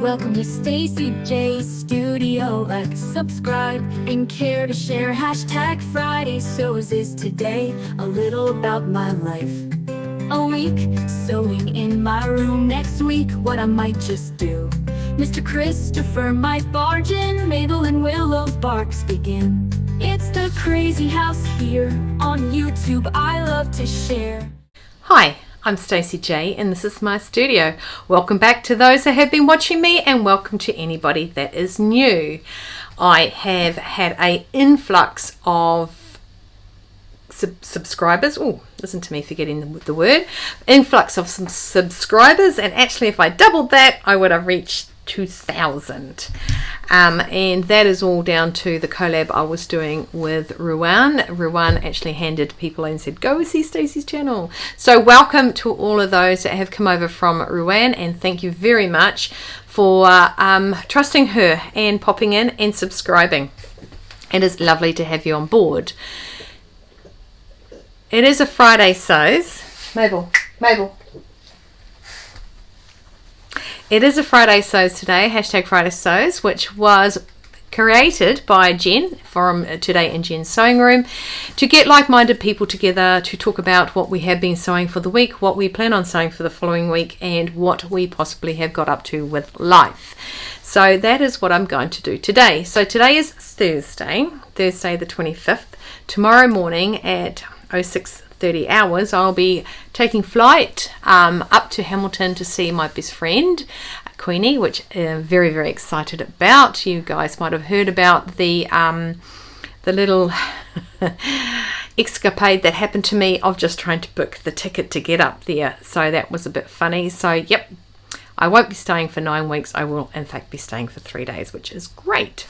Welcome to Stacy J Studio. Like, subscribe, and care to share. Hashtag Friday Sews is today. A little about my life. A week sewing in my room. Next week, what I might just do. Mr. Christopher might barge in. Mabel and Willow's barks begin. It's the crazy house here on YouTube. I love to share. Hi, I'm Stacy J and this is my studio. Welcome back to those that have been watching me, and welcome to anybody that is new. I have had an influx of subscribers. Oh, listen to me forgetting the word. Influx of some subscribers, and actually if I doubled that I would have reached 2,000. And that is all down to the collab I was doing with Ruan. Ruan actually handed people and said, go see Stacey's channel. So welcome to all of those that have come over from Ruan, and thank you very much for trusting her and popping in and subscribing. It is lovely to have you on board. It is a Friday Sews. Mabel. It is a Friday Sews today, hashtag Friday Sews, which was created by Jen from Today in Jen's Sewing Room to get like-minded people together to talk about what we have been sewing for the week, what we plan on sewing for the following week, and what we possibly have got up to with life. So that is what I'm going to do today. So today is Thursday the 25th. Tomorrow morning at 06:30 hours, I'll be taking flight up to Hamilton to see my best friend Queenie, which I'm very, very excited about. You guys might have heard about the little escapade that happened to me of just trying to book the ticket to get up there. So that was a bit funny. So yep, I won't be staying for 9 weeks. I will in fact be staying for 3 days, which is great.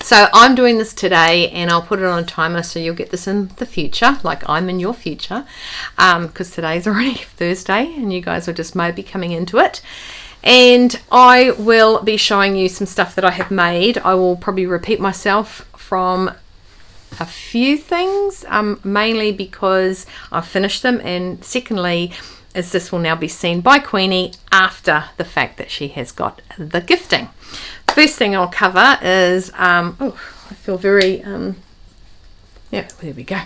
So I'm doing this today, and I'll put it on a timer so you'll get this in the future, like I'm in your future, because today's already Thursday and you guys are just maybe coming into it. And I will be showing you some stuff that I have made. I will probably repeat myself from a few things, mainly because I've finished them, and secondly is this will now be seen by Queenie after the fact that she has got the gifting. First thing I'll cover is, oh, I feel very, yeah, there we go.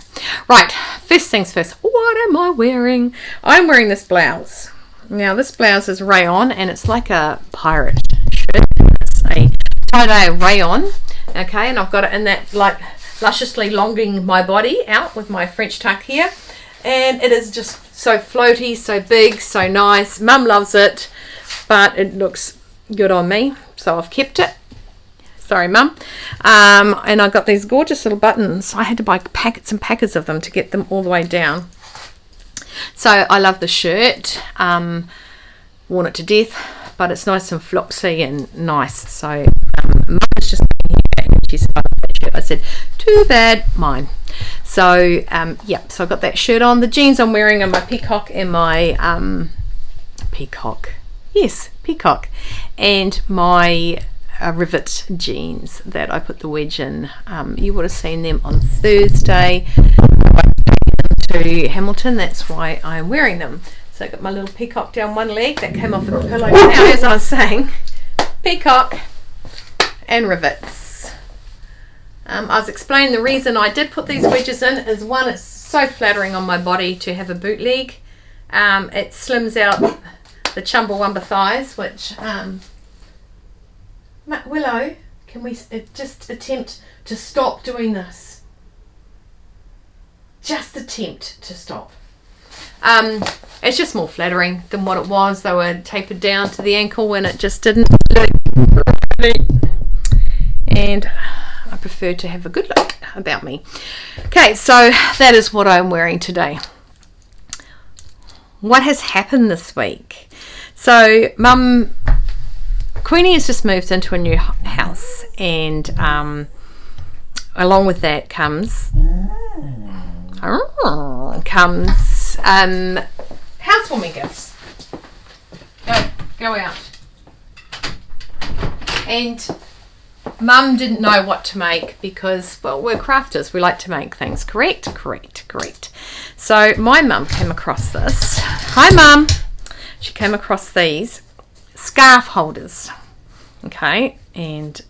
Right, first things first, what am I wearing? I'm wearing this blouse. Now this blouse is rayon, and it's like a pirate shirt. It's a tie-dye rayon, okay, and I've got it in that, like, lusciously longing my body out with my French tuck here. And it is just so floaty, so big, so nice. Mum loves it, but it looks good on me, so I've kept it. Sorry, Mum. And I got these gorgeous little buttons. I had to buy packets and packets of them to get them all the way down. So I love the shirt. Worn it to death, but it's nice and flopsy and nice. So Mum was just here and she said, that shirt. I said, too bad, mine. So yeah, so I got that shirt on. The jeans I'm wearing are my peacock and my peacock, and my rivet jeans that I put the wedge in. You would have seen them on Thursday to Hamilton. That's why I'm wearing them. So I got my little peacock down one leg that came off of the pillow. Now, as I was saying, peacock and rivets. I was explaining the reason I did put these wedges in is, one, it's so flattering on my body to have a bootleg. It slims out the Chumbawamba thighs, which Willow, can we just attempt to stop doing this? Just attempt to stop. It's just more flattering than what it was. They were tapered down to the ankle when it just didn't. And I prefer to have a good look about me. Okay, so that is what I'm wearing today. What has happened this week? So Mum, Queenie has just moved into a new house, and along with that comes housewarming gifts. Go out. And Mum didn't know what to make because, well, we're crafters. We like to make things. Correct. So my mum came across this. Hi, Mum. She came across these scarf holders. Okay, and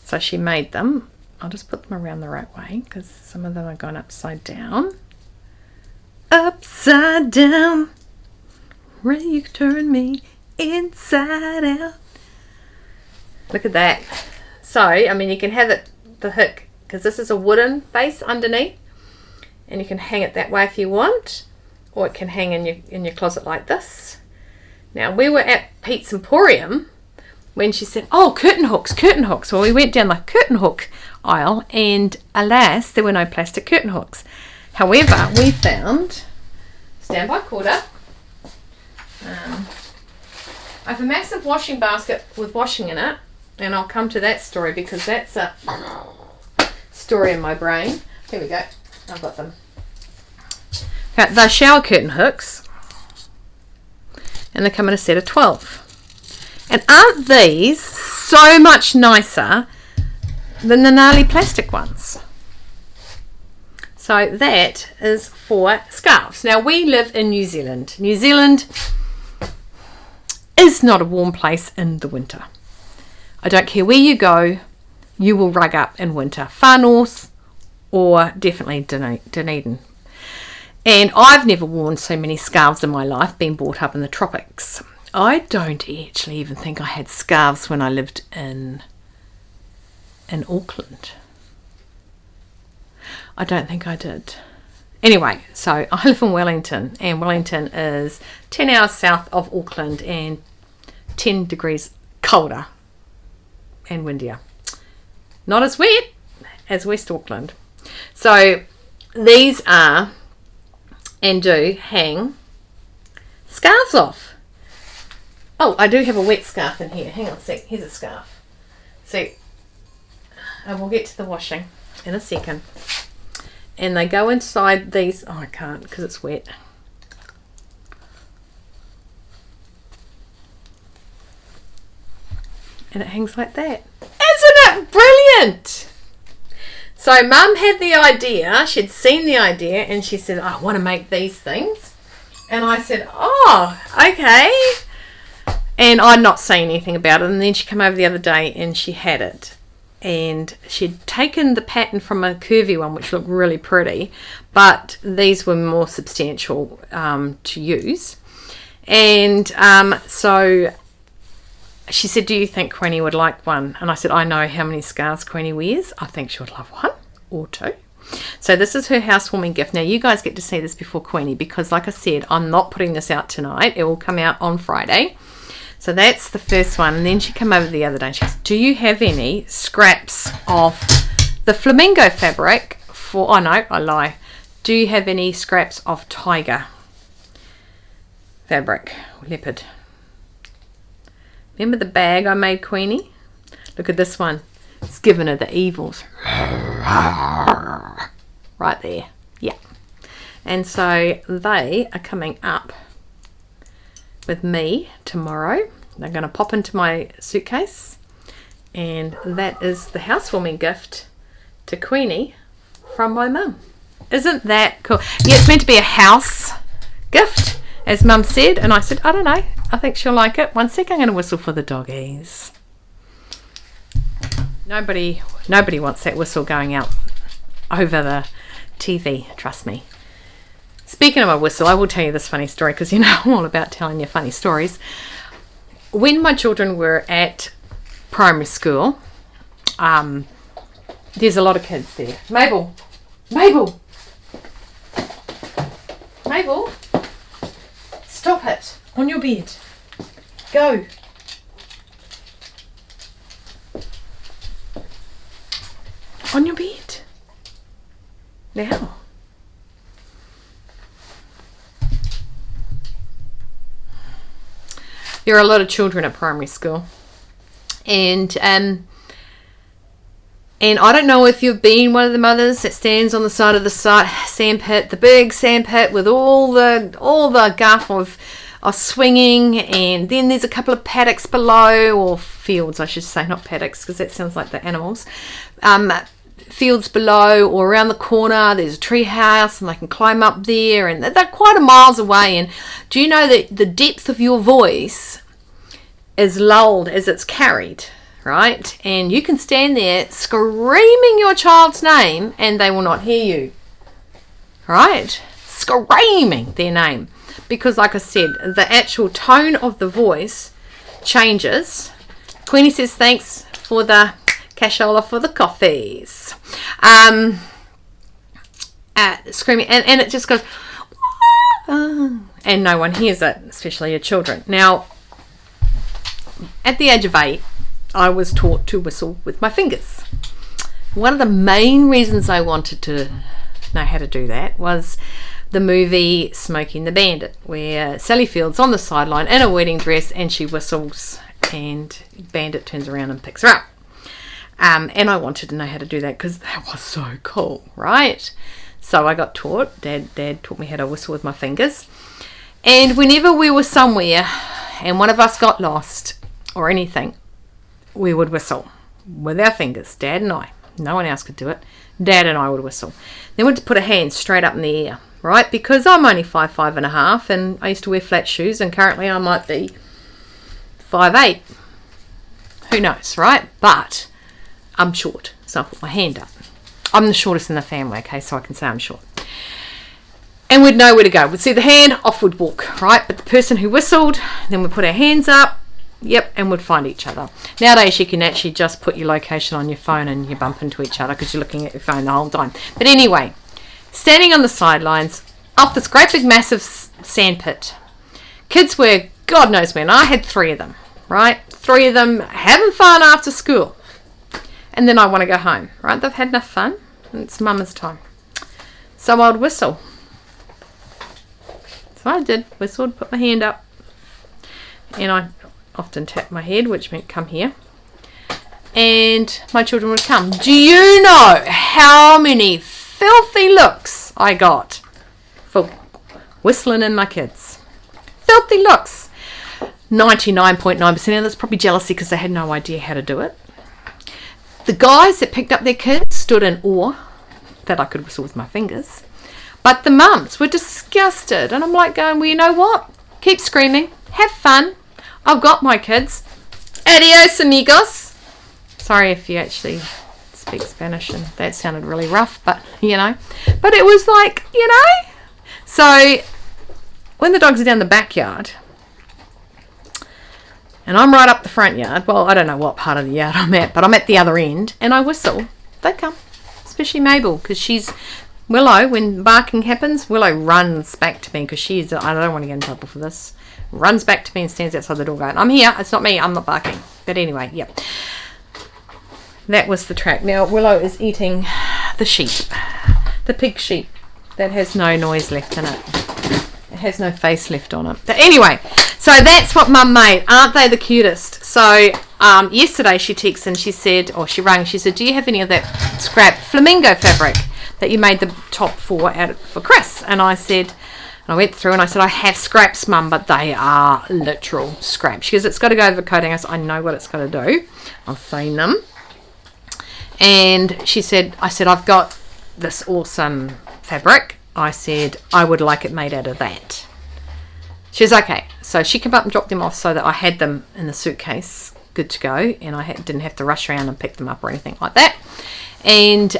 so she made them. I'll just put them around the right way because some of them are going upside down. Upside down, where you turn me inside out. Look at that. So, I mean, you can have it, the hook, because this is a wooden base underneath, and you can hang it that way if you want, or it can hang in your closet like this. Now, we were at Pete's Emporium when she said, oh, curtain hooks, curtain hooks. Well, we went down the curtain hook aisle, and alas, there were no plastic curtain hooks. However, we found, stand by quarter, I have a massive washing basket with washing in it, and I'll come to that story because that's a story in my brain. Here we go. I've got them. Okay, they're shower curtain hooks, and they come in a set of 12. And aren't these so much nicer than the gnarly plastic ones? So that is for scarves. Now, we live in New Zealand. New Zealand is not a warm place in the winter. I don't care where you go, you will rug up in winter. Far north or definitely Dunedin. And I've never worn so many scarves in my life, being brought up in the tropics. I don't actually even think I had scarves when I lived in Auckland. I don't think I did. Anyway, so I live in Wellington, and Wellington is 10 hours south of Auckland and 10 degrees colder and windier. Not as wet as West Auckland. So these are and do hang scarves off. Oh, I do have a wet scarf in here. Hang on a sec. Here's a scarf. See, I will get to the washing in a second. And they go inside these. Oh, I can't because it's wet. And it hangs like that. Isn't it brilliant? So Mum had the idea. She'd seen the idea and she said, I want to make these things. And I said, oh, okay. And I'd not say anything about it. And then she came over the other day and she had it. And she'd taken the pattern from a curvy one, which looked really pretty. But these were more substantial to use. And so she said, do you think Queenie would like one? And I said, I know how many scarves Queenie wears. I think she would love one or two. So this is her housewarming gift. Now, you guys get to see this before Queenie because, like I said, I'm not putting this out tonight. It will come out on Friday. So that's the first one. And then she came over the other day and she goes, do you have any scraps of the flamingo fabric for... Oh, no, I lie. Do you have any scraps of tiger fabric? Leopard. Remember the bag I made Queenie? Look at this one. It's given her the evils. Right there. Yeah. And so they are coming up with me tomorrow. They're going to pop into my suitcase. And that is the housewarming gift to Queenie from my mum. Isn't that cool? Yeah, it's meant to be a house gift, as Mum said. And I said, I don't know. I think she'll like it. 1 second, I'm going to whistle for the doggies. Nobody wants that whistle going out over the TV, trust me. Speaking of my whistle, I will tell you this funny story because you know I'm all about telling you funny stories. When my children were at primary school, there's a lot of kids there. Mabel! Stop it! On your bed. Go. On your bed. Now. There are a lot of children at primary school. And I don't know if you've been one of the mothers that stands on the side of the sand pit, the big sand pit with all the guff of swinging, and then there's a couple of paddocks below, or fields I should say, not paddocks because that sounds like the animals. Fields below or around the corner, there's a tree house and they can climb up there, and they're quite a miles away. And do you know that the depth of your voice is lulled as it's carried, right? And you can stand there screaming your child's name and they will not hear you, right? Screaming their name. Because like I said, the actual tone of the voice changes. Queenie says, thanks for the cashola for the coffees. Screaming, and it just goes, and no one hears it, especially your children. Now, at the age of 8, I was taught to whistle with my fingers. One of the main reasons I wanted to know how to do that was the movie Smoking the Bandit, where Sally Field's on the sideline in a wedding dress and she whistles and Bandit turns around and picks her up. And I wanted to know how to do that because that was so cool, right? So I got taught. Dad taught me how to whistle with my fingers. And whenever we were somewhere and one of us got lost or anything, we would whistle with our fingers, Dad and I. No one else could do it. Dad and I would whistle. Then we'd put a hand straight up in the air, right? Because I'm only 5'5.5", and I used to wear flat shoes, and currently I might be 5'8". Who knows, right? But I'm short, so I put my hand up. I'm the shortest in the family, okay, so I can say I'm short. And we'd know where to go. We'd see the hand, off we'd walk, right? But the person who whistled, then we'd put our hands up, yep, and we'd find each other. Nowadays you can actually just put your location on your phone and you bump into each other because you're looking at your phone the whole time. But anyway, standing on the sidelines off this great big massive sandpit. Kids were, God knows when, I had 3 of them, right? 3 of them having fun after school. And then I want to go home, right? They've had enough fun. And it's mama's time. So I'd whistle. So I did. Whistled, put my hand up. And I often tapped my head, which meant come here. And my children would come. Do you know how many filthy looks I got for whistling in my kids? Filthy looks. 99.9% of that's probably jealousy because they had no idea how to do it. The guys that picked up their kids stood in awe that I could whistle with my fingers. But the mums were disgusted. And I'm like going, well, you know what? Keep screaming. Have fun. I've got my kids. Adios, amigos. Sorry if you actually speak Spanish and that sounded really rough, but, you know. But it was like, you know. So when the dogs are down the backyard, and I'm right up the front yard. Well, I don't know what part of the yard I'm at, but I'm at the other end, and I whistle. They come, especially Mabel, because she's Willow. When barking happens, Willow runs back to me because she's. I don't want to get in trouble for this. Runs back to me and stands outside the door going, "I'm here. It's not me. I'm not barking." But anyway, yep. That was the track. Now Willow is eating the sheep, the pig sheep that has no noise left in it. It has no face left on it. But anyway, so that's what Mum made. Aren't they the cutest? So yesterday she texted and she said, or she rang, she said, do you have any of that scrap flamingo fabric that you made the top for Chris? And I said, and I went through and I said, I have scraps, Mum, but they are literal scraps. She goes, it's got to go over coating. I said, I know what it's got to do. I've seen them. And she said, I said, I've got this awesome fabric. I said, I would like it made out of that. She was okay. So she came up and dropped them off so that I had them in the suitcase, good to go, and I didn't have to rush around and pick them up or anything like that. And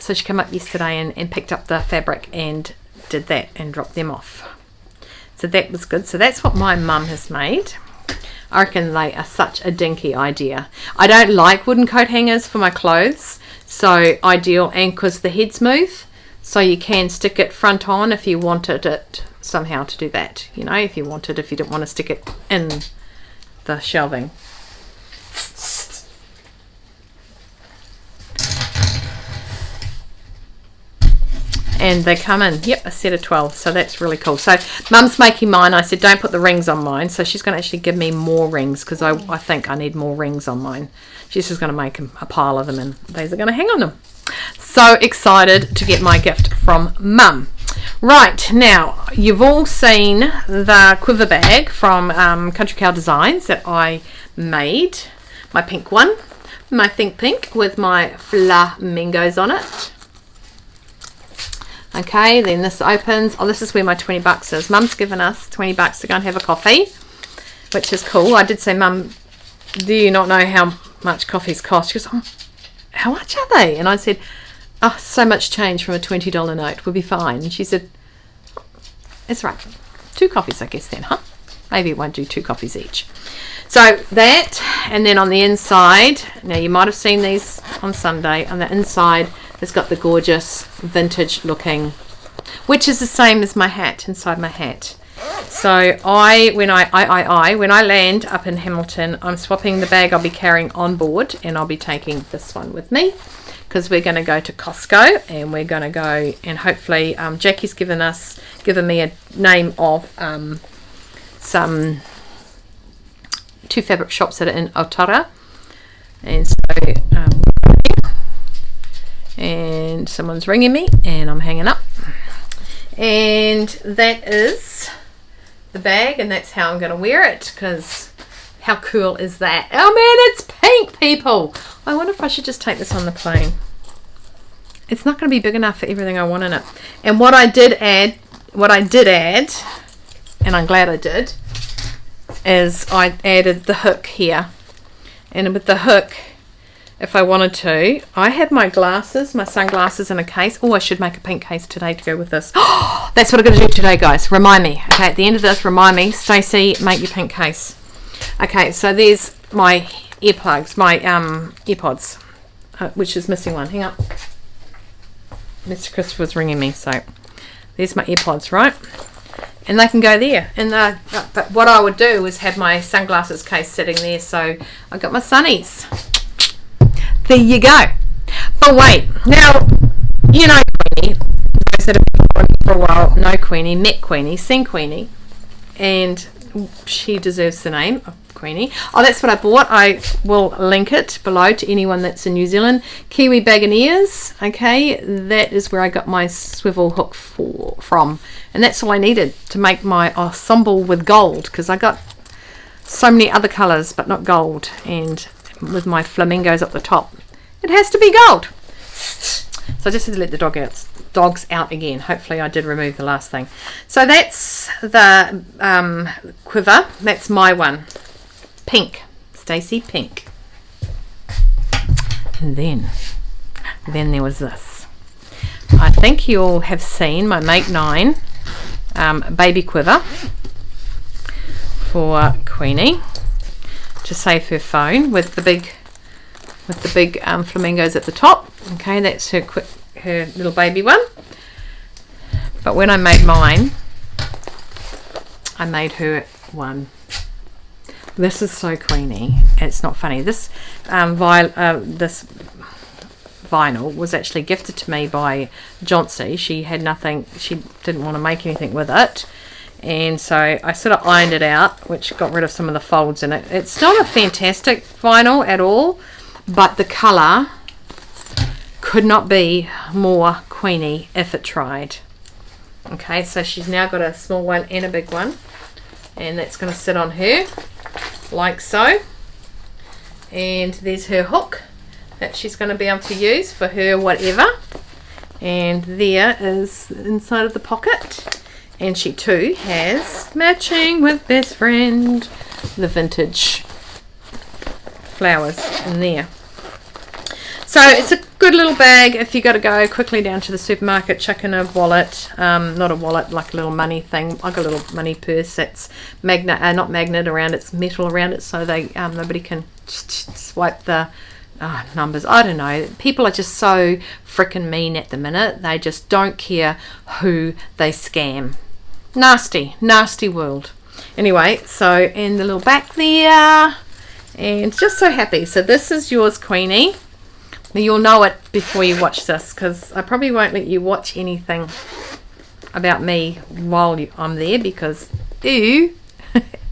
so she came up yesterday and picked up the fabric and did that and dropped them off. So that was good. So that's what my mum has made. I reckon they are such a dinky idea. I don't like wooden coat hangers for my clothes, so ideal, and because the heads move, so you can stick it front on if you wanted it somehow to do that. You know, if you didn't want to stick it in the shelving. And they come in, yep, a set of 12, so that's really cool. So Mum's making mine. I said don't put the rings on mine, so she's going to actually give me more rings because I think I need more rings on mine. She's just going to make a pile of them and these are going to hang on them. So excited to get my gift from Mum. Right, now you've all seen the quiver bag from Country Cow Designs that I made. My pink one, my Think Pink with my flamingos on it. Okay, then this opens. Oh, this is where my $20 is. Mum's given us $20 to go and have a coffee. which is cool. I did say, Mum, do you not know how much coffees cost? She goes, oh, how much are they? And I said, oh, so much change from a $20 note. We'll be fine. And she said, it's right. 2 coffees, I guess, then, huh? Maybe it won't do 2 coffees each. So that, and then on the inside, now you might have seen these on Sunday. On the inside, it's got the gorgeous vintage looking, which is the same as my hat, inside my hat. So when I land up in Hamilton, I'm swapping the bag I'll be carrying on board, and I'll be taking this one with me, because we're going to go to Costco, and we're going to go, and hopefully Jackie's given me a name of some 2 fabric shops that are in Otara, and so and someone's ringing me and I'm hanging up, and that is the bag, and that's how I'm going to wear it, because how cool is that? Oh man, it's pink, people. I wonder if I should just take this on the plane. It's not going to be big enough for everything I want in it. And what I did add, and I'm glad I did, is I added the hook here. And with the hook, if I wanted to, I had my sunglasses in a case. Oh, I should make a pink case today to go with this. Oh, that's what I'm going to do today, guys. Remind me. Okay, at the end of this, remind me, Stacey, make your pink case. Okay, so there's my earplugs, my earpods, which is missing one. Hang on. Mr. Christopher's ringing me, so there's my earpods, right? And they can go there. And but what I would do is have my sunglasses case sitting there, so I got my sunnies. There you go. But wait, now, you know Queenie, those that have been following me for a while know Queenie, met Queenie, seen Queenie, and she deserves the name of Queenie. Oh, that's what I bought. I will link it below to anyone that's in New Zealand. Kiwi Baganeers, okay, that is where I got my swivel hook from, and that's all I needed to make my ensemble with gold, because I got so many other colours but not gold, and with my flamingos up the top, it has to be gold. So I just had to let the dogs out again. Hopefully I did remove the last thing. So that's the quiver. That's my one. Pink. Stacey, pink. And then there was this. I think you all have seen my Make 9 baby quiver for Queenie, to save her phone, with the big flamingos at the top. Okay, that's her little baby one. But when I made mine, I made her one. This is so Queenie. It's not funny. This this vinyl was actually gifted to me by Johnsy. She had nothing. She didn't want to make anything with it. And so I sort of ironed it out, which got rid of some of the folds in it. It's not a fantastic vinyl at all, but the colour could not be more Queenie if it tried. Okay, so she's now got a small one and a big one, and that's going to sit on her like so. And there's her hook that she's going to be able to use for her whatever. And there is the inside of the pocket. And she too has, matching with best friend, the vintage flowers in there. So it's a good little bag if you got to go quickly down to the supermarket, chuck in a wallet, not a wallet, like a little money thing, like a little money purse that's not magnet around, it's metal around it, so they nobody can swipe the numbers. I don't know. People are just so freaking mean at the minute. They just don't care who they scam. Nasty world. Anyway, so in the little back there, and just so happy. So this is yours, Queenie. You'll know it before you watch this, because I probably won't let you watch anything about me while I'm there, because ew.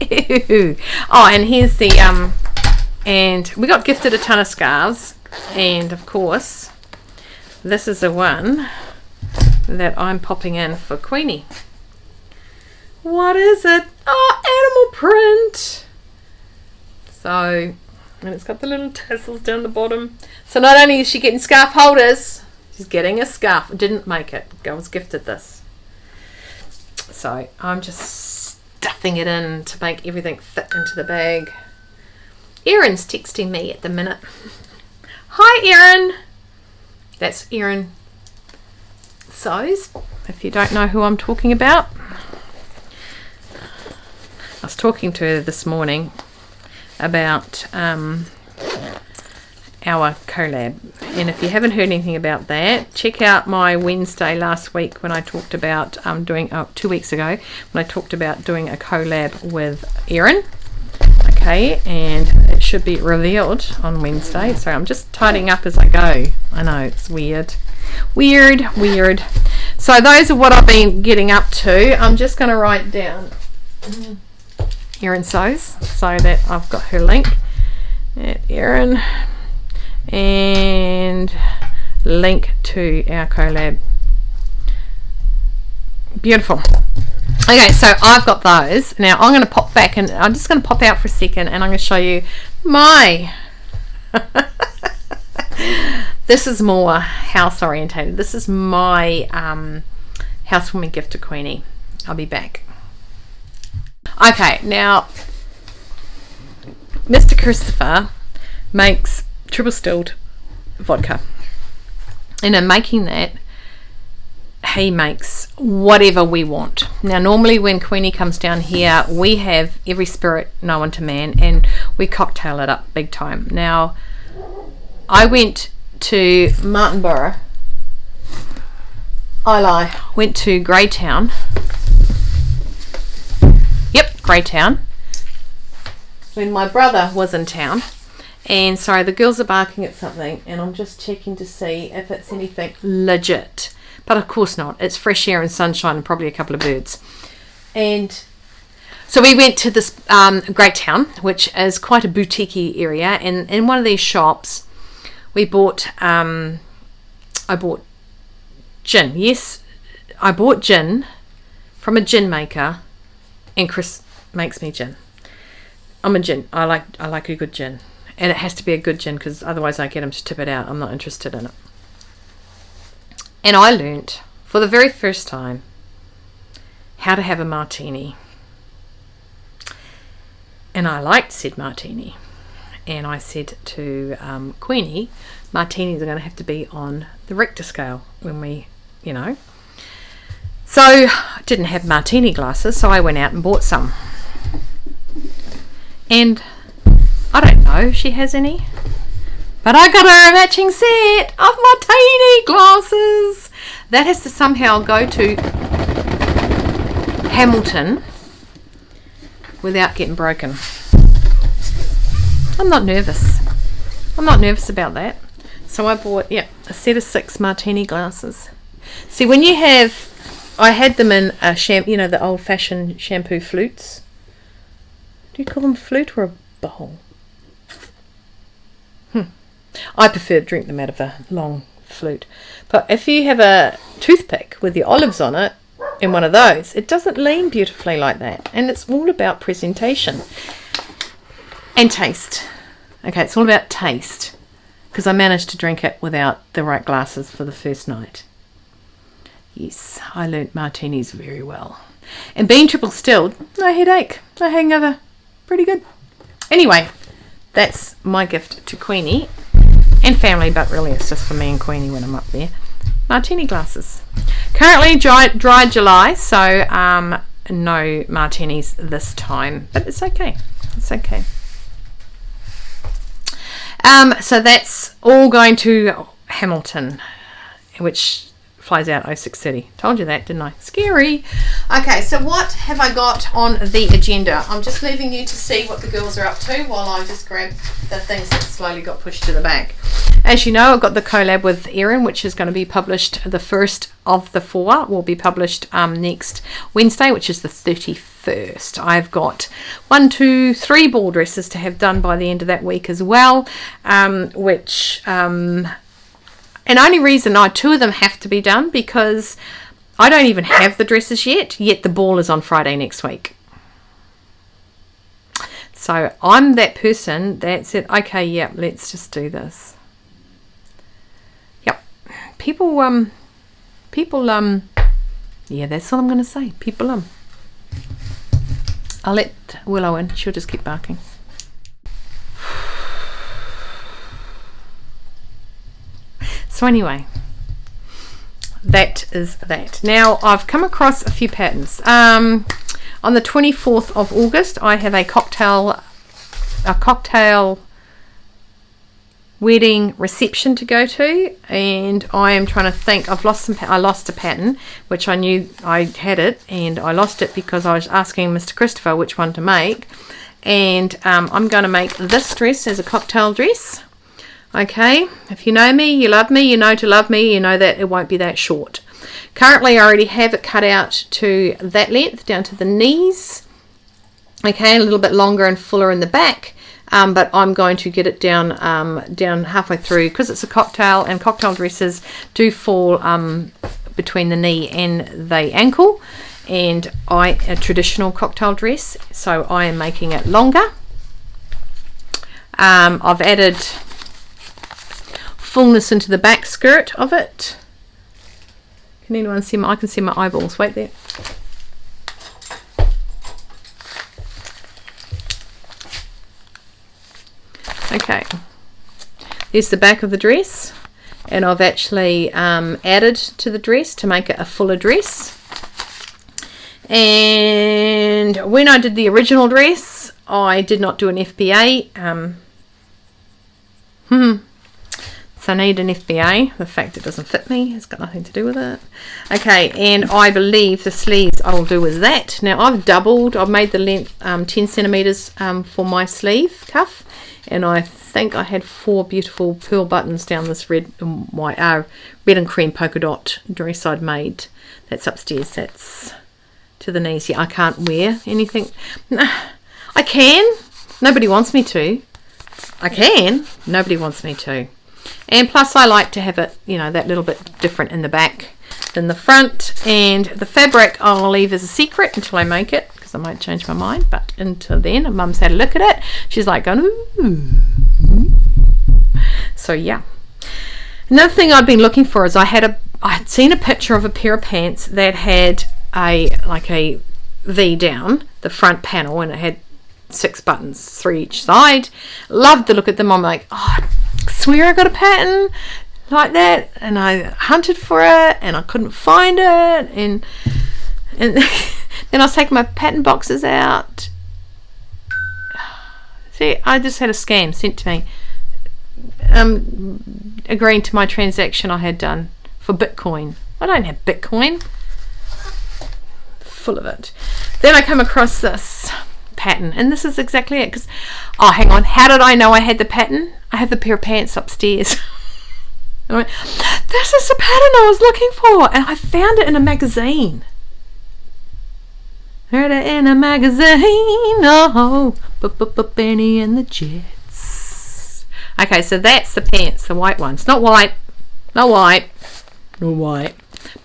Ew. Oh, and here's the and we got gifted a ton of scarves, and of course this is the one that I'm popping in for Queenie. What is it? Oh, animal print. So, and it's got the little tassels down the bottom. So not only is she getting scarf holders, she's getting a scarf. Didn't make it. I was gifted this. So I'm just stuffing it in to make everything fit into the bag. Erin's texting me at the minute. Hi Erin. That's Erin Sews, if you don't know who I'm talking about. I was talking to her this morning about our collab, and if you haven't heard anything about that, check out my Wednesday last week when I talked about 2 weeks ago when I talked about doing a collab with Erin. Okay, and it should be revealed on Wednesday, so I'm just tidying up as I go. I know, it's weird. So those are what I've been getting up to. I'm just going to write down Erin Sews so that I've got her link at Erin and link to our collab. Beautiful. Okay, so I've got those. Now I'm going to pop back, and I'm just going to pop out for a second, and I'm going to show you my this is more house orientated. This is my housewarming gift to Queenie. I'll be back. Okay, now Mr. Christopher makes triple distilled vodka, and in making that he makes whatever we want. Now normally when Queenie comes down here, we have every spirit known to man, and we cocktail it up big time. Now I went to Martinborough, went to Greytown, Greytown, when my brother was in town. And sorry, the girls are barking at something, and I'm just checking to see if it's anything legit. But of course not. It's fresh air and sunshine and probably a couple of birds. And so we went to this Greytown, which is quite a boutique-y area. And in one of these shops, we bought, I bought gin. Yes, I bought gin from a gin maker, and Chris makes me gin. I'm a gin. I like a good gin. And it has to be a good gin, because otherwise I get him to tip it out. I'm not interested in it. And I learnt for the very first time how to have a martini. And I liked said martini. And I said to Queenie, martinis are going to have to be on the Richter scale when we, So I didn't have martini glasses, so I went out and bought some. And I don't know if she has any, but I got her a matching set of martini glasses. That has to somehow go to Hamilton without getting broken. I'm not nervous. About that. So I bought, a set of 6 martini glasses. See, when you have, I had them in a the old-fashioned shampoo flutes. Do you call them flute or a bowl? I prefer to drink them out of a long flute. But if you have a toothpick with your olives on it in one of those, it doesn't lean beautifully like that. And it's all about presentation and taste. Okay, it's all about taste, because I managed to drink it without the right glasses for the first night. Yes, I learnt martinis very well. And being triple distilled, no headache, no hangover, pretty good. Anyway, that's my gift to Queenie and family, but really it's just for me and Queenie when I'm up there. Martini glasses. Currently dry July, so no martinis this time, but it's okay. So that's all going to Hamilton, which flies out 06:30. Told you that, didn't I? Scary. Okay, so what have I got on the agenda? I'm just leaving you to see what the girls are up to while I just grab the things that slowly got pushed to the back. As you know, I've got the collab with Erin, which is going to be published, the first of the 4 will be published next Wednesday, which is the 31st. I've got 1, 2, 3 ball dresses to have done by the end of that week as well, and only reason 2 of them have to be done because I don't even have the dresses yet the ball is on Friday next week. So I'm that person that said, okay, yeah, let's just do this. Yep. People, yeah, that's all I'm going to say. People, I'll let Willow in, she'll just keep barking. So anyway, that is that. Now I've come across a few patterns. On the 24th of August I have a cocktail wedding reception to go to, and I am trying to think. I lost a pattern which I knew I had it, and I lost it because I was asking Mr. Christopher which one to make, and I'm going to make this dress as a cocktail dress. Okay, if you know me, you love me, you know to love me, you know that it won't be that short. Currently I already have it cut out to that length down to the knees. Okay, a little bit longer and fuller in the back. But I'm going to get it down halfway through, because it's a cocktail, and cocktail dresses do fall between the knee and the ankle, and a traditional cocktail dress, so I am making it longer. I've added fullness into the back skirt of it. Can anyone see I can see my eyeballs. Wait there. Okay, there's the back of the dress, and I've actually added to the dress to make it a fuller dress. And when I did the original dress, I did not do an FBA. So I need an FBA. The fact it doesn't fit me has got nothing to do with it. Okay, and I believe the sleeves I will do is that. Now I've made the length 10 centimeters for my sleeve cuff. And I think I had 4 beautiful pearl buttons down this red and white, red and cream polka dot dress I'd made. That's upstairs. That's to the knees. Yeah, I can't wear anything. I can. Nobody wants me to. I can. Nobody wants me to. And plus, I like to have it, that little bit different in the back than the front. And the fabric I'll leave as a secret until I make it, because I might change my mind. But until then, Mum's had a look at it. She's like going, ooh. So yeah. Another thing I'd been looking for is I had seen a picture of a pair of pants that had a V down the front panel, and it had 6 buttons, 3 each side. Loved the look at them. I'm like, I swear I got a pattern like that, and I hunted for it and I couldn't find it, and then I was taking my pattern boxes out. See, I just had a scam sent to me, agreeing to my transaction I had done for Bitcoin. I don't have Bitcoin. Full of it. Then I come across this pattern, and this is exactly it. Because hang on, how did I know I had the pattern? I have the pair of pants upstairs. And I went, this is the pattern I was looking for, and I found it in a magazine. Heard it in a magazine. Benny and the Jets. Okay, so that's the pants, the white ones. Not white,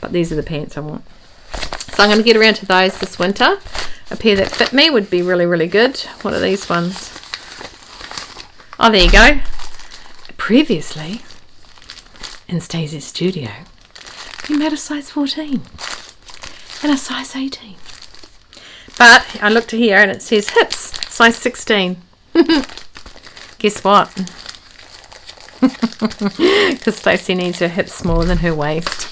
but these are the pants I want. So I'm going to get around to those this winter. A pair that fit me would be really, really good. What are these ones? Oh, there you go. Previously, in Stacey's studio, we made a size 14 and a size 18. But I looked here and it says hips, size 16. Guess what? Because Stacey needs her hips smaller than her waist.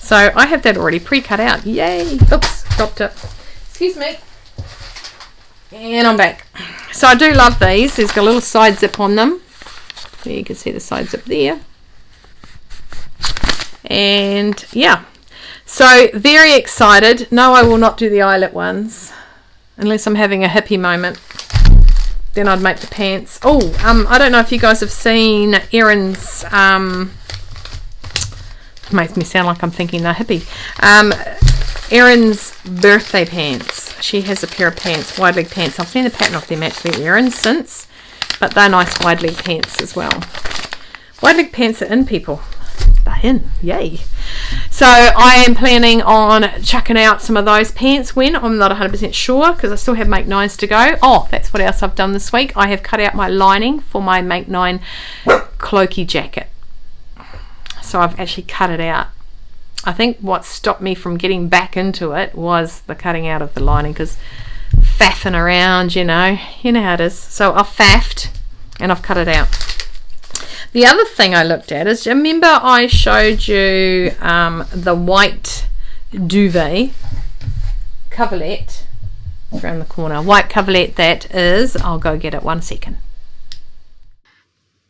So I have that already pre-cut out. Yay! Oops, dropped it. Excuse me. And I'm back. So I do love these. There's got a little side zip on them. There you can see the side zip there. And yeah. So very excited. No, I will not do the eyelet ones. Unless I'm having a hippie moment. Then I'd make the pants. Oh, I don't know if you guys have seen Erin's, makes me sound like I'm thinking they're hippie. Erin's birthday pants. She has a pair of pants, wide leg pants. I've seen the pattern of them actually, Erin, since. But they're nice wide leg pants as well. Wide leg pants are in, people. They're in. Yay. So I am planning on chucking out some of those pants when. I'm not 100% sure because I still have Make 9s to go. Oh, that's what else I've done this week. I have cut out my lining for my Make 9 cloaky jacket. So I've actually cut it out. I think what stopped me from getting back into it was the cutting out of the lining, because faffing around, you know how it is. So I've faffed and I've cut it out. The other thing I looked at is, remember I showed you the white duvet coverlet. It's around the corner. White coverlet that is, I'll go get it 1 second.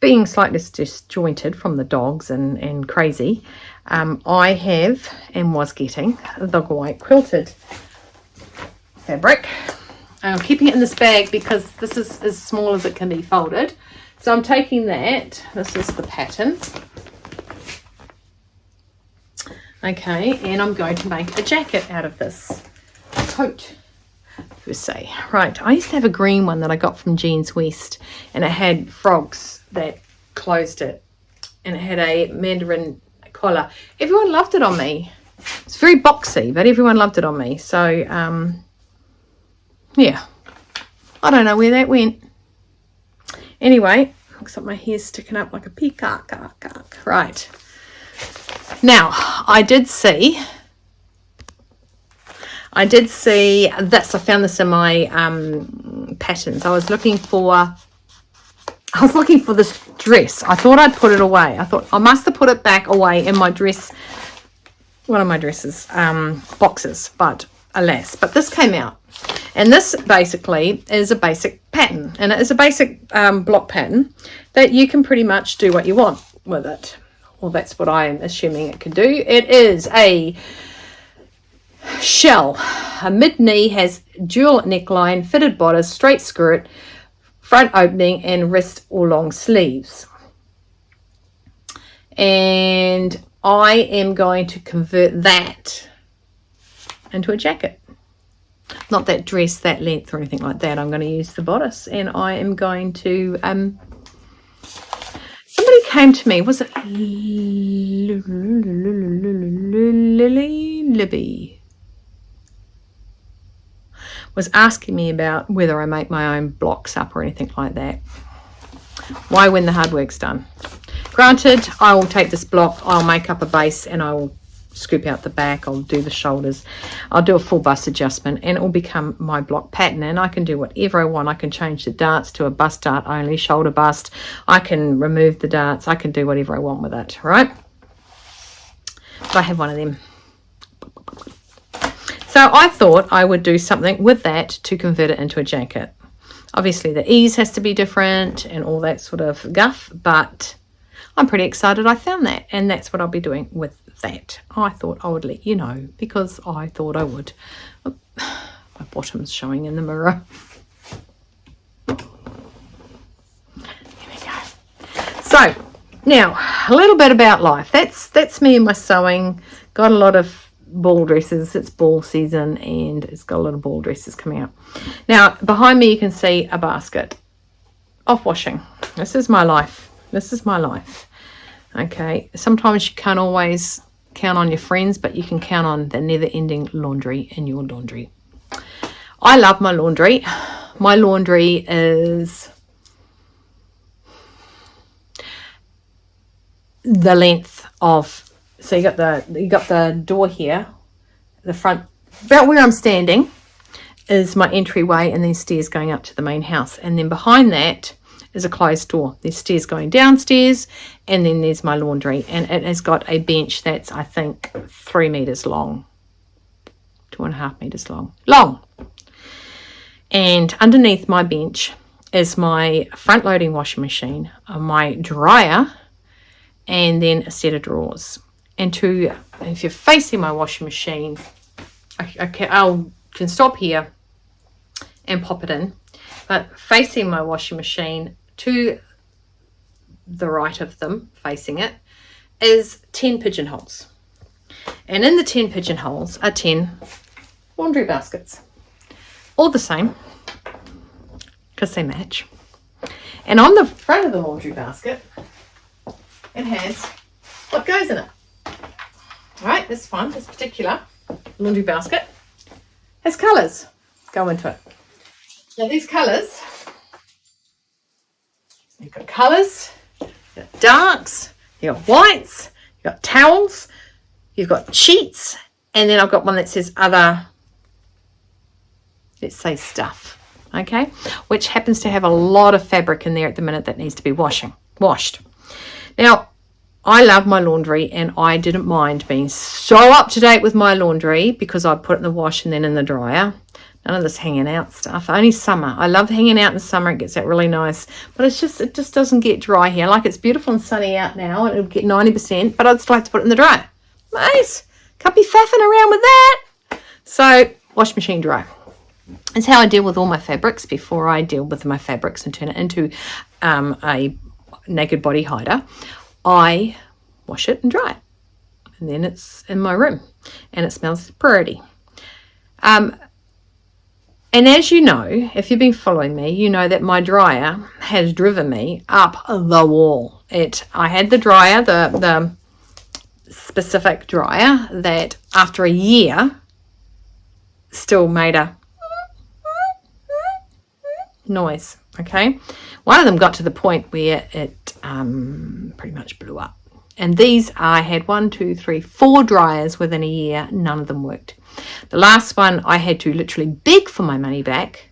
Being slightly disjointed from the dogs and crazy, I have and was getting the white quilted fabric. I'm keeping it in this bag because this is as small as it can be folded. So I'm taking that. This is the pattern. Okay, and I'm going to make a jacket out of this coat, per se. Right, I used to have a green one that I got from Jeans West, and it had frogs that closed it, and it had a mandarin collar. Everyone loved it on me. It's very boxy, but everyone loved it on me. So, yeah, I don't know where that went. Anyway, looks like my hair's sticking up like a peacock. Right. Now, I did see this. I found this in my patterns. I was looking for this dress. I thought I'd put it away. I thought I must have put it back away in my dress, one of my dresses, boxes, but alas. But this came out. And this basically is a basic pattern, and it is a basic block pattern that you can pretty much do what you want with it. Well, that's what I am assuming it can do. It is a shell, a mid-knee, has dual neckline, fitted bodice, straight skirt, front opening, and wrist or long sleeves. And I am going to convert that into a jacket. Not that dress, that length or anything like that. I'm going to use the bodice, and I am going to somebody came to me, was it Libby, was asking me about whether I make my own blocks up or anything like that. Why, when the hard work's done? Granted, I will take this block, I'll make up a base, and I will scoop out the back, I'll do the shoulders, I'll do a full bust adjustment, and it will become my block pattern, and I can do whatever I want. I can change the darts to a bust dart only, shoulder bust, I can remove the darts, I can do whatever I want with it, right? So I have one of them. So I thought I would do something with that to convert it into a jacket. Obviously the ease has to be different and all that sort of guff, but I'm pretty excited I found that, and that's what I'll be doing with that. I thought I would let you know because I thought I would. Oh, my bottom's showing in the mirror. There we go. So now a little bit about life. That's me and my sewing. Got a lot of ball dresses. It's ball season and it's got a lot of ball dresses coming up. Now behind me you can see a basket of washing. This is my life. This is my life. Okay, sometimes you can't always count on your friends, but you can count on the never-ending laundry in your laundry. I love my laundry. My laundry is the length of, so you got the door here, the front, about where I'm standing is my entryway, and then stairs going up to the main house, and then behind that is a closed door. There's stairs going downstairs, and then there's my laundry, and it has got a bench that's, I think, 3 meters long, 2.5 meters long. And underneath my bench is my front loading washing machine, my dryer, and then a set of drawers. And if you're facing my washing machine, I can stop here and pop it in, but facing my washing machine to the right of them, facing it, is 10 pigeonholes. And in the 10 pigeonholes are 10 laundry baskets. All the same, because they match. And on the front of the laundry basket, it has what goes in it. All right, this one, this particular laundry basket, has colours go into it. Now these colours, you've got colours, you've got darks, you've got whites, you've got towels, you've got sheets, and then I've got one that says other let's say stuff, okay, which happens to have a lot of fabric in there at the minute that needs to be washed. Now, I love my laundry, and I didn't mind being so up to date with my laundry because I put it in the wash and then in the dryer. None of this hanging out stuff. Only summer. I love hanging out in summer. It gets that really nice. But it just doesn't get dry here. Like, it's beautiful and sunny out now. It'll get 90%, but I'd just like to put it in the dryer. Nice. Can't be faffing around with that. So, wash machine dry. It's how I deal with all my fabrics before I deal with my fabrics and turn it into a naked body hider. I wash it and dry it. And then it's in my room. And it smells pretty. And as you know, if you've been following me, you know that my dryer has driven me up the wall. I had the dryer, the specific dryer that after a year still made a noise, okay? One of them got to the point where it pretty much blew up. And I had 4 dryers within a year. None of them worked. The last one, I had to literally beg for my money back,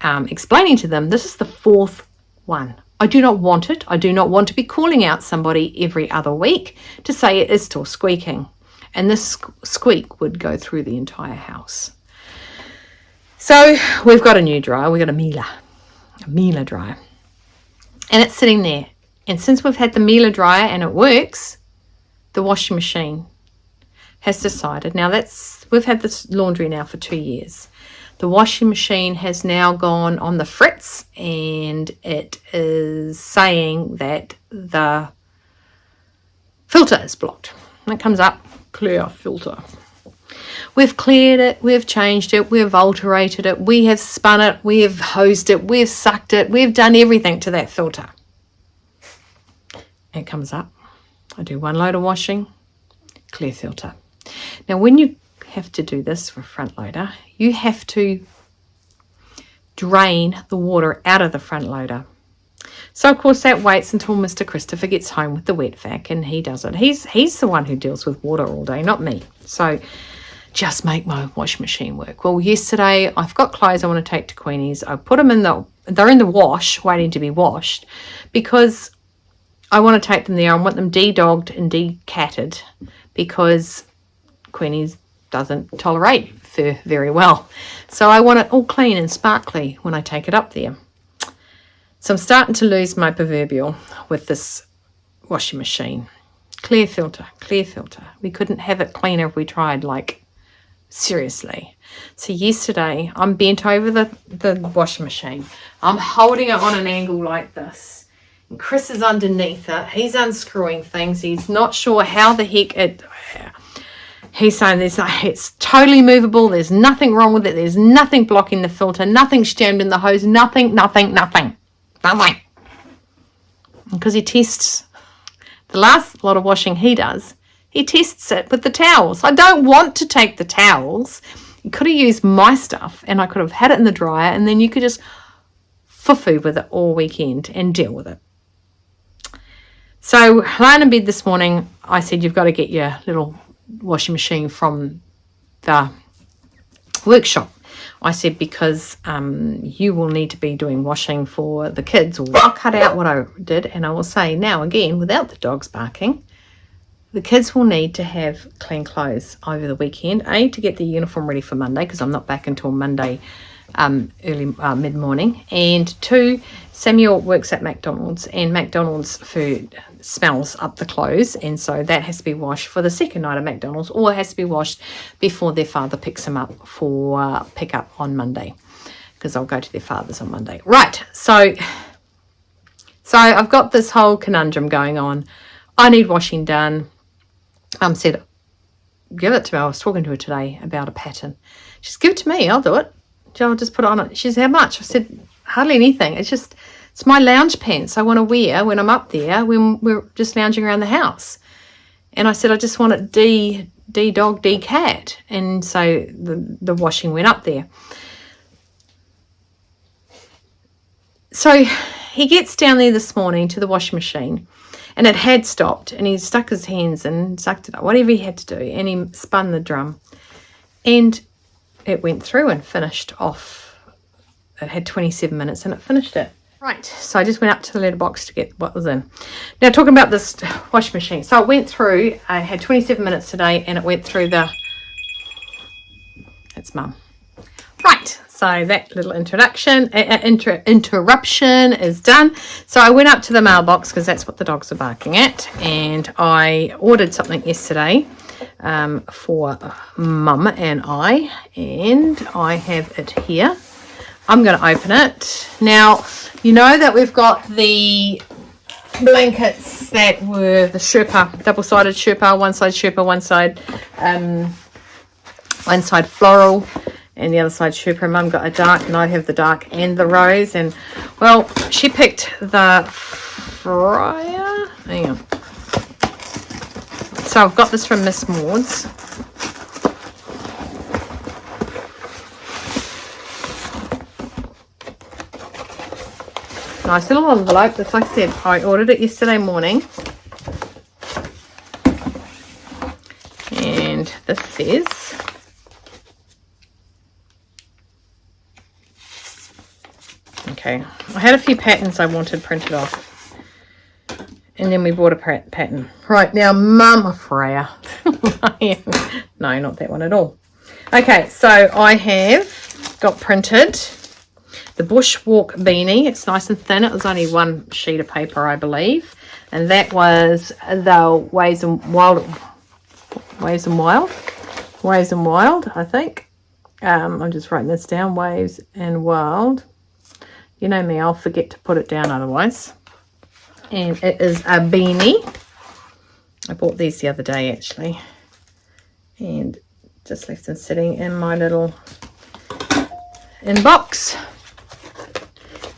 explaining to them, this is the 4th one. I do not want it. I do not want to be calling out somebody every other week to say it is still squeaking. And this squeak would go through the entire house. So we've got a new dryer. We've got a Miele dryer. And it's sitting there. And since we've had the Miele dryer and it works, the washing machine has decided, now we've had this laundry now for 2 years. The washing machine has now gone on the fritz, and it is saying that the filter is blocked. And it comes up, clear filter. We've cleared it, we've changed it, we've alterated it, we have spun it, we have hosed it, we've sucked it, we've done everything to that filter. It comes up. I do 1 load of washing, clear filter. Now, when you have to do this for front loader, you have to drain the water out of the front loader. So, of course, that waits until Mr. Christopher gets home with the wet vac, and he does it. He's the one who deals with water all day, not me. So, just make my washing machine work. Well, yesterday, I've got clothes I want to take to Queenie's. I put them they're in the wash, waiting to be washed, because I want to take them there. I want them de-dogged and de-catted, because Queenie's doesn't tolerate fur very well. So I want it all clean and sparkly when I take it up there. So I'm starting to lose my proverbial with this washing machine. Clear filter, clear filter. We couldn't have it cleaner if we tried, like, seriously. So yesterday, I'm bent over the washing machine. I'm holding it on an angle like this. And Chris is underneath it. He's unscrewing things. He's not sure how the heck he's saying it's totally movable. There's nothing wrong with it. There's nothing blocking the filter. Nothing's jammed in the hose. Nothing. Because he tests the last lot of washing he does. He tests it with the towels. I don't want to take the towels. You could have used my stuff, and I could have had it in the dryer, and then you could just foo-foo with it all weekend and deal with it. So, lying in bed this morning, I said, you've got to get your little washing machine from the workshop. I said, because you will need to be doing washing for the kids. I'll cut out what I did, and I will say now again, without the dogs barking, the kids will need to have clean clothes over the weekend. A, to get their uniform ready for Monday, because I'm not back until Monday early mid-morning. And 2, Samuel works at McDonald's, and McDonald's food smells up the clothes, and so that has to be washed for the second night of McDonald's, or it has to be washed before their father picks them up for pickup on Monday, because I'll go to their father's on Monday. Right, so I've got this whole conundrum going on. I need washing done. Said, give it to me. I was talking to her today about a pattern. She said, give it to me. I'll do it. I'll just put it on it. She said, how much? I said, hardly anything. It's my lounge pants I want to wear when I'm up there, when we're just lounging around the house. And I said, I just want it D-dog, D-cat. And so the washing went up there. So he gets down there this morning to the washing machine, and it had stopped, and he stuck his hands in and sucked it up, whatever he had to do, and he spun the drum. And it went through and finished off. It had 27 minutes and it finished it. Right, so I just went up to the letterbox to get what was in. Now talking about this washing machine. So it went through, I had 27 minutes today and it went through the, it's mum. Right, so that little interruption is done. So I went up to the mailbox because that's what the dogs are barking at. And I ordered something yesterday for mum and I have it here. I'm going to open it. Now, you know that we've got the blankets that were the Sherpa, double-sided Sherpa, one side floral and the other side Sherpa. Mum got a dark and I have the dark and the rose. And, well, she picked the Fryer. Hang on. So I've got this from Miss Maud's. Nice little envelope. As I said, I ordered it yesterday morning. And this says, okay, I had a few patterns I wanted printed off. And then we bought a pattern. Right, now Mum, Freya. No, not that one at all. Okay, so I have got printed the Bushwalk beanie. It's nice and thin. It was only one sheet of paper, I believe. And that was the Waves and Wild, I think. I'm just writing this down. Waves and Wild. You know me, I'll forget to put it down otherwise. And it is a beanie. I bought these the other day, actually. And just left them sitting in my little inbox.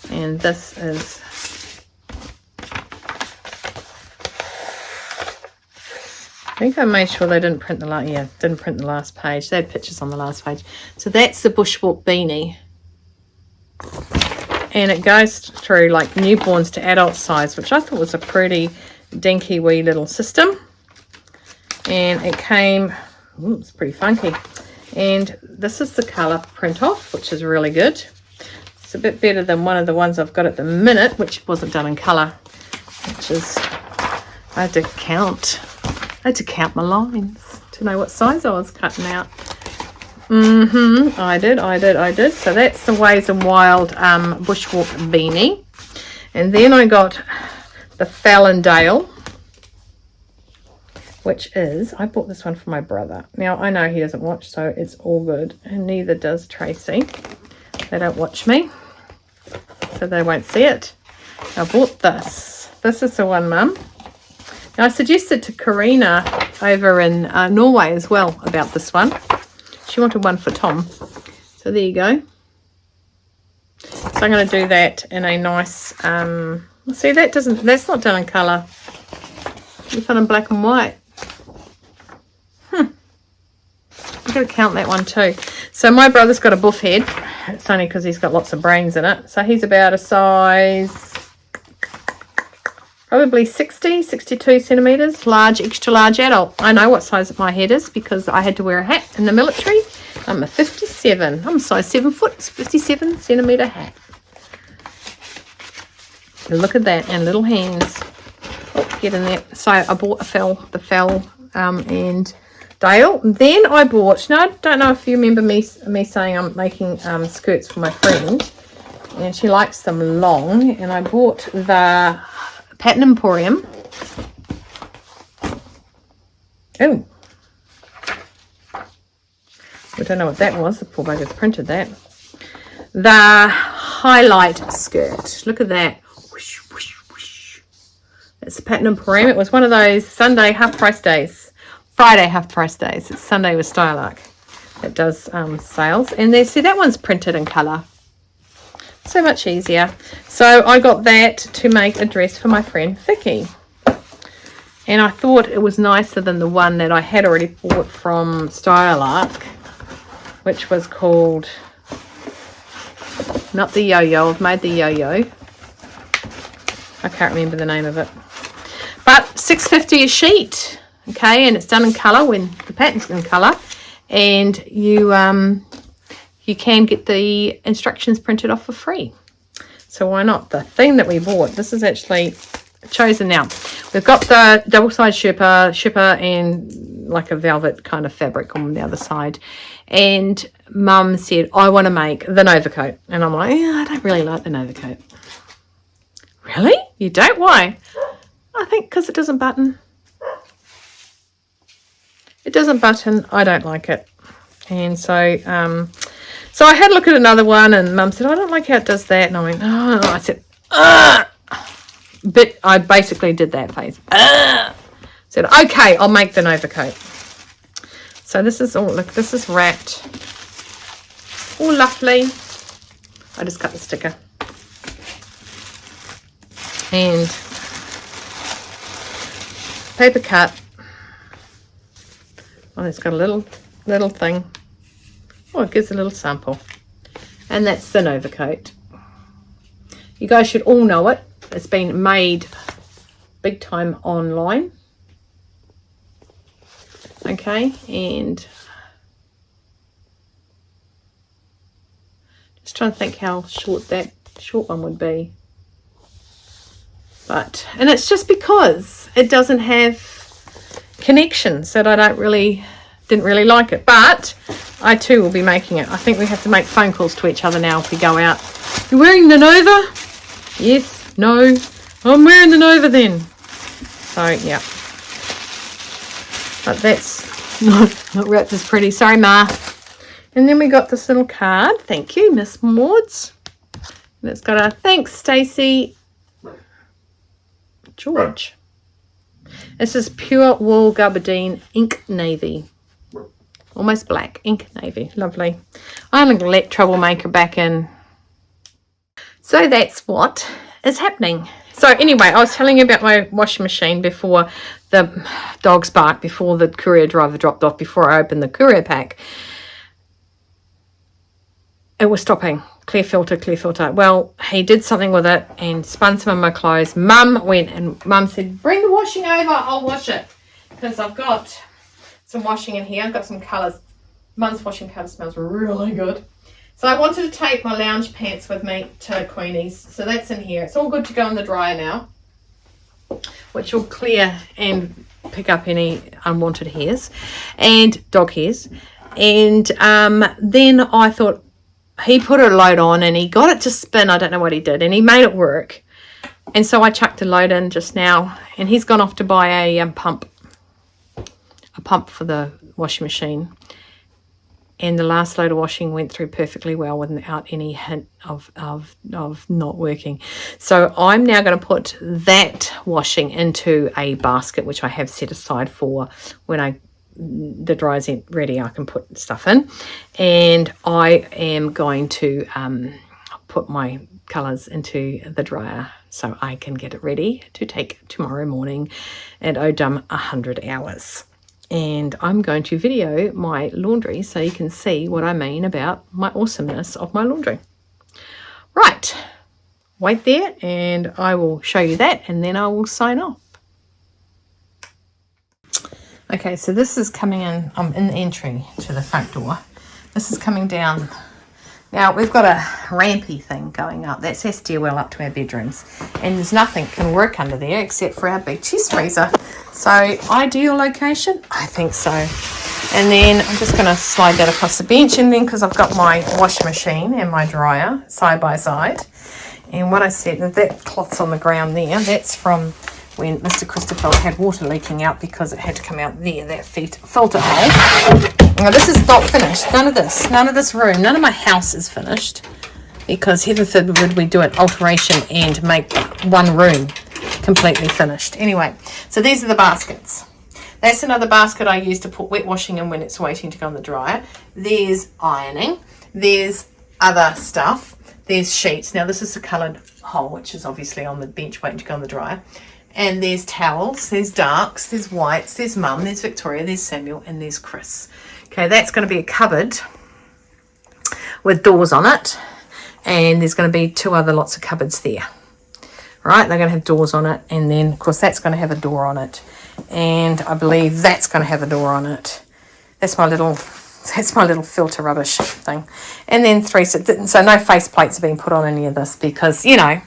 And this is I think I made sure they didn't print the last page. They had pictures on the last page. So that's the Bushwalk beanie. And it goes through like newborns to adult size, which I thought was a pretty dinky wee little system. And it came, ooh, it's pretty funky. And this is the colour print off, which is really good. It's a bit better than one of the ones I've got at the minute, which wasn't done in colour, which is, I had to count my lines to know what size I was cutting out. I did. So that's the Waves and Wild Bushwalk beanie. And then I got the Fallondale, which is, I bought this one for my brother. Now, I know he doesn't watch, so it's all good. And neither does Tracy. They don't watch me, so they won't see it. I bought this. This is the one, Mum. Now, I suggested to Karina over in Norway as well about this one. She wanted one for Tom. So there you go. So I'm going to do that in a nice, see, that's not done in colour. It's done in black and white. I've got to count that one too. So my brother's got a buff head. It's only because he's got lots of brains in it. So he's about a size, probably 62 centimetres, large, extra large adult. I know what size my head is because I had to wear a hat in the military. I'm a 57. I'm a size 7 foot, 57 centimetre hat. Look at that, and little hands. Oh, get in there. So I bought the fell and Dale. Then I bought, now I don't know if you remember me saying I'm making skirts for my friend, and she likes them long, and I bought the Pattern Emporium. Oh, I don't know what that was. The poor bugger's printed that. The Highlight skirt. Look at that. Whoosh, whoosh, whoosh. It's the Pattern Emporium. It was one of those Sunday half price days. Friday half price days. It's Sunday with Stylark. It does sales. And they see that one's printed in colour. So much easier. So I got that to make a dress for my friend Vicky. And I thought it was nicer than the one that I had already bought from Stylark, which was called, not the yo-yo, I've made the yo-yo. I can't remember the name of it. But $6.50 a sheet. Okay, and it's done in colour when the pattern's in colour. And you you can get the instructions printed off for free. So why not? The thing that we bought, this is actually chosen now. We've got the double-sided shipper and like a velvet kind of fabric on the other side. And Mum said, I want to make the Nova coat. And I'm like, I don't really like the Nova coat. Really? You don't? Why? I think because it doesn't button. It doesn't button. I don't like it. And so, so I had a look at another one, and Mum said, I don't like how it does that. And I went, oh, I said, ugh. But I basically did that face. Ugh. Said, okay, I'll make the Nova coat. So this is all, look, this is wrapped. All lovely. I just cut the sticker. And paper cut. Oh, it's got a little thing. Oh, it gives a little sample. And that's the Nova coat. You guys should all know it. It's been made big time online. Okay, and just trying to think how short that short one would be. But, and it's just because it doesn't have connections that I didn't really like it. But I too will be making it. I think we have to make phone calls to each other now if we go out. You're wearing the Nova? Yes, no, I'm wearing the Nova then. So yeah. But that's not wrapped as pretty. Sorry, Ma. And then we got this little card. Thank you, Miss Maud's. And it's got a thanks, Stacey. George. This is pure wool gabardine ink navy. Almost black ink navy. Lovely. I'm going to let Troublemaker back in. So that's what is happening. So anyway, I was telling you about my washing machine before the dogs barked, before the courier driver dropped off, before I opened the courier pack. It was stopping. Clear filter, clear filter. Well, he did something with it and spun some of my clothes. Mum went and Mum said, bring the washing over, I'll wash it. Because I've got some washing in here. I've got some colours. Mum's washing powder smells really good. So I wanted to take my lounge pants with me to Queenie's. So that's in here. It's all good to go in the dryer now, which will clear and pick up any unwanted hairs and dog hairs. And then I thought, he put a load on and he got it to spin. I don't know what he did. And he made it work. And so I chucked a load in just now. And he's gone off to buy a pump for the washing machine. And the last load of washing went through perfectly well without any hint of not working. So I'm now going to put that washing into a basket, which I have set aside for when the dryer's ready, I can put stuff in. And I am going to put my colours into the dryer so I can get it ready to take tomorrow morning at 100 hours. And I'm going to video my laundry so you can see what I mean about my awesomeness of my laundry. Right, wait there and I will show you that and then I will sign off. Okay, so this is coming in, I'm in the entry to the front door. This is coming down. Now we've got a rampy thing going up. That's our stairwell up to our bedrooms. And there's nothing can work under there except for our big chest freezer. So ideal location? I think so. And then I'm just going to slide that across the bench. And then because I've got my washing machine and my dryer side by side. And what I said, that cloth's on the ground there. That's from when Mr. Christopher had water leaking out because it had to come out there, that filter hole. Now this is not finished. None of this room, none of my house is finished because heaven forbid we do an alteration and make one room completely finished. Anyway, so these are the baskets. That's another basket I use to put wet washing in when it's waiting to go in the dryer. There's ironing. There's other stuff. There's sheets. Now this is the coloured hole, which is obviously on the bench waiting to go in the dryer. And there's towels, there's darks, there's whites, there's Mum, there's Victoria, there's Samuel, and there's Chris. Okay, that's going to be a cupboard with doors on it. And there's going to be two other lots of cupboards there. Right, they're going to have doors on it. And then, of course, that's going to have a door on it. And I believe that's going to have a door on it. That's my little That's my little filter rubbish thing. And then 3, so no face plates have been put on any of this because, you know.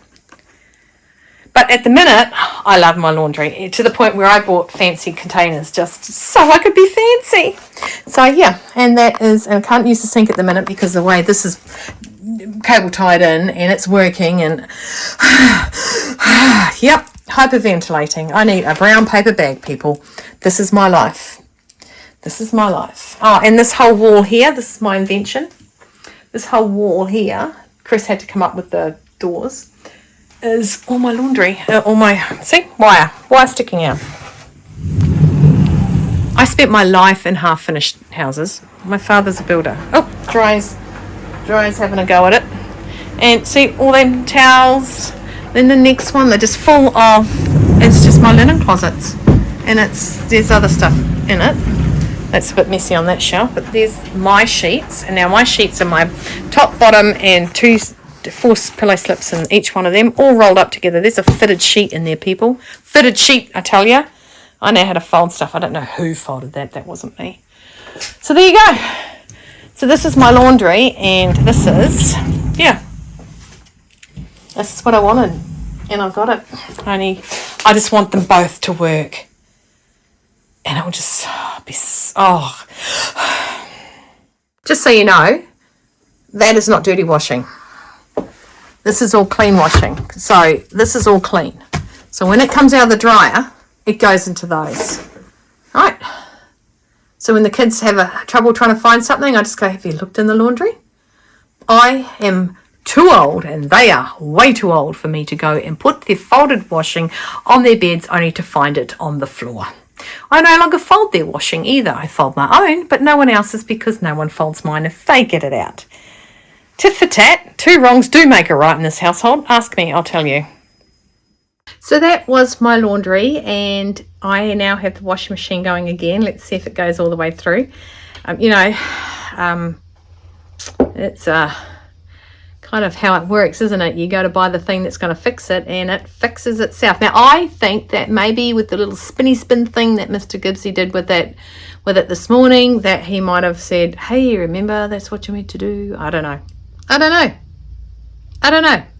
But at the minute, I love my laundry to the point where I bought fancy containers just so I could be fancy. So yeah, and that is, and I can't use the sink at the minute because the way this is cable tied in and it's working and yep, hyperventilating. I need a brown paper bag, people. This is my life. This is my life. Oh, and this whole wall here, this is my invention. This whole wall here, Chris had to come up with the doors, is all my laundry, all my, see, wire sticking out. I spent my life in half-finished houses. My father's a builder. Oh, dry's having a go at it. And see, all them towels. Then the next one, they're just full of, it's just my linen closets. And there's other stuff in it. That's a bit messy on that shelf, but there's my sheets. And now my sheets are my top, bottom, and 4 pillow slips in each one of them, all rolled up together. There's a fitted sheet in there, people. Fitted sheet, I tell you. I know how to fold stuff. I don't know who folded that. That wasn't me. So there you go. So this is my laundry, and this is, yeah. This is what I wanted, and I've got it. I just want them both to work. And it will just be, oh. Just so you know, that is not dirty washing. This is all clean washing. So this is all clean. So when it comes out of the dryer, it goes into those. Right. So when the kids have trouble trying to find something, I just go, have you looked in the laundry? I am too old, and they are way too old for me to go and put their folded washing on their beds only to find it on the floor. I no longer fold their washing either. I fold my own, but no one else's because no one folds mine if they get it out. Tit for tat, 2 wrongs do make a right in this household. Ask me, I'll tell you. So that was my laundry, and I now have the washing machine going again. Let's see if it goes all the way through. It's kind of how it works, isn't it? You go to buy the thing that's going to fix it, and it fixes itself. Now, I think that maybe with the little spinny spin thing that Mr. Gibbsy did with it this morning, that he might have said, hey, remember, that's what you meant to do. I don't know. I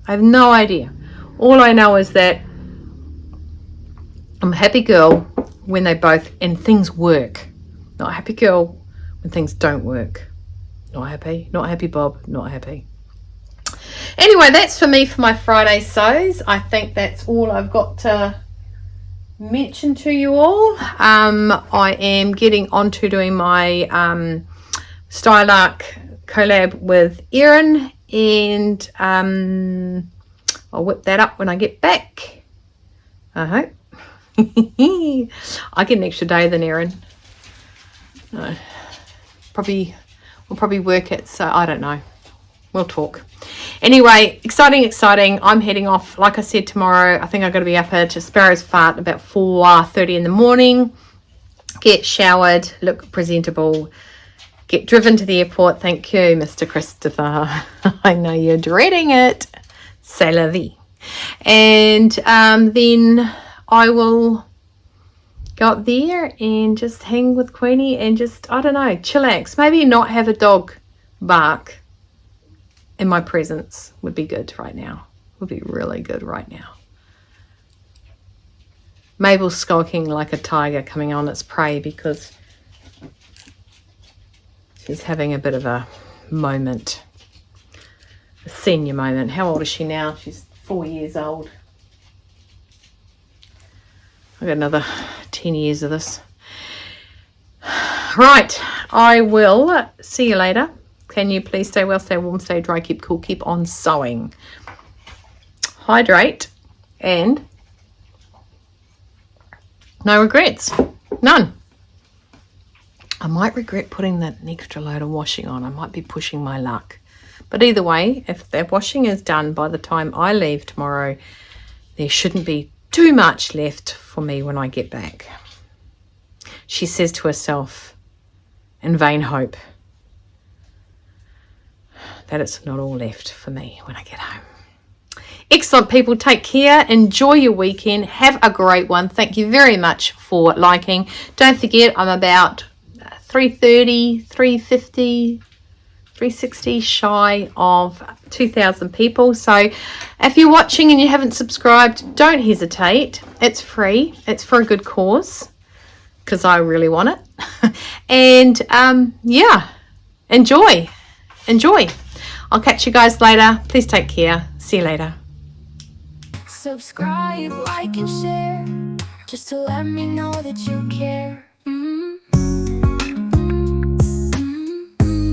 have no idea. All I know is that I'm a happy girl when they both, and things work. Not a happy girl when things don't work. Not happy, Bob, not happy. Anyway, that's for me for my Friday sews. I think that's all I've got to mention to you all. I am getting on to doing my Stylark collab with Erin, and I'll whip that up when I get back, I hope. I get an extra day than Erin. We'll probably work it, so I don't know. We'll talk. Anyway, exciting. I'm heading off, like I said, tomorrow. I think I've got to be up at Sparrow's Fart about 4:30 in the morning. Get showered, look presentable, get driven to the airport. Thank you, Mr. Christopher. I know you're dreading it. C'est la vie. And then I will go up there and just hang with Queenie and just, I don't know, chillax. Maybe not have a dog bark in my presence would be good right now. Would be really good right now. Mabel's skulking like a tiger coming on its prey because she's having a bit of a moment. A senior moment. How old is she now? She's 4 years old. I've got another 10 years of this. Right, I will see you later. Can you please stay well, stay warm, stay dry, keep cool, keep on sewing. Hydrate, and no regrets. None. I might regret putting that extra load of washing on. I might be pushing my luck. But either way, if that washing is done by the time I leave tomorrow, there shouldn't be too much left for me when I get back. She says to herself, in vain hope, that it's not all left for me when I get home. Excellent, people. Take care. Enjoy your weekend. Have a great one. Thank you very much for liking. Don't forget, I'm about 330, 350, 360 shy of 2,000 people. So if you're watching and you haven't subscribed, don't hesitate. It's free. It's for a good cause because I really want it. And yeah, enjoy. I'll catch you guys later. Please take care. See you later. Subscribe, like, and share, just to let me know that you care.